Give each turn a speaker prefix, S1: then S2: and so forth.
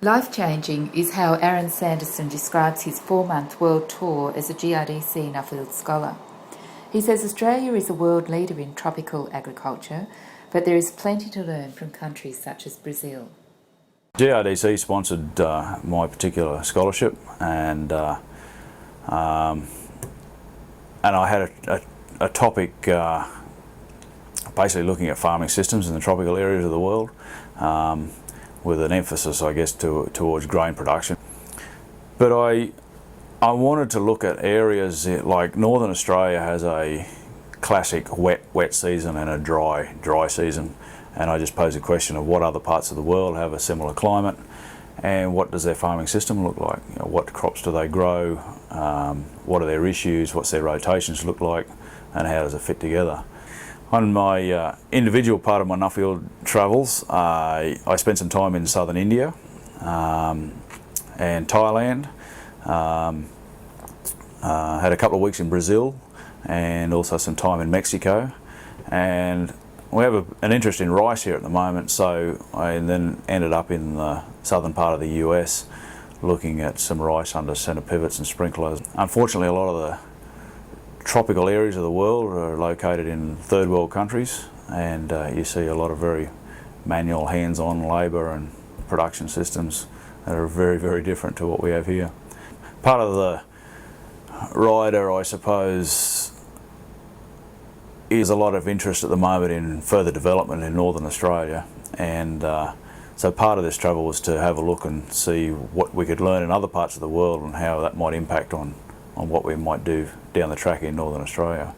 S1: Life-changing is how Aaron Sanderson describes his 4-month world tour as a GRDC Nuffield scholar. He says Australia is a world leader in tropical agriculture, but there is plenty to learn from countries such as Brazil.
S2: GRDC sponsored my particular scholarship, and I had a topic basically looking at farming systems in the tropical areas of the world, with an emphasis, I guess, towards grain production. But I wanted to look at areas like Northern Australia has a classic wet season and a dry season, and I just posed a question of what other parts of the world have a similar climate, and what does their farming system look like? You know, what crops do they grow? What are their issues? What's their rotations look like? And how does it fit together? On my individual part of my Nuffield travels, I spent some time in southern India and Thailand. Had a couple of weeks in Brazil and also some time in Mexico. And we have an interest in rice here at the moment, so I then ended up in the southern part of the US looking at some rice under centre pivots and sprinklers. Unfortunately, a lot of the tropical areas of the world are located in third world countries, and you see a lot of very manual, hands-on labour and production systems that are very, very different to what we have here. Part of the rider, I suppose, is a lot of interest at the moment in further development in Northern Australia, and so part of this travel was to have a look and see what we could learn in other parts of the world and how that might impact on what we might do down the track in Northern Australia.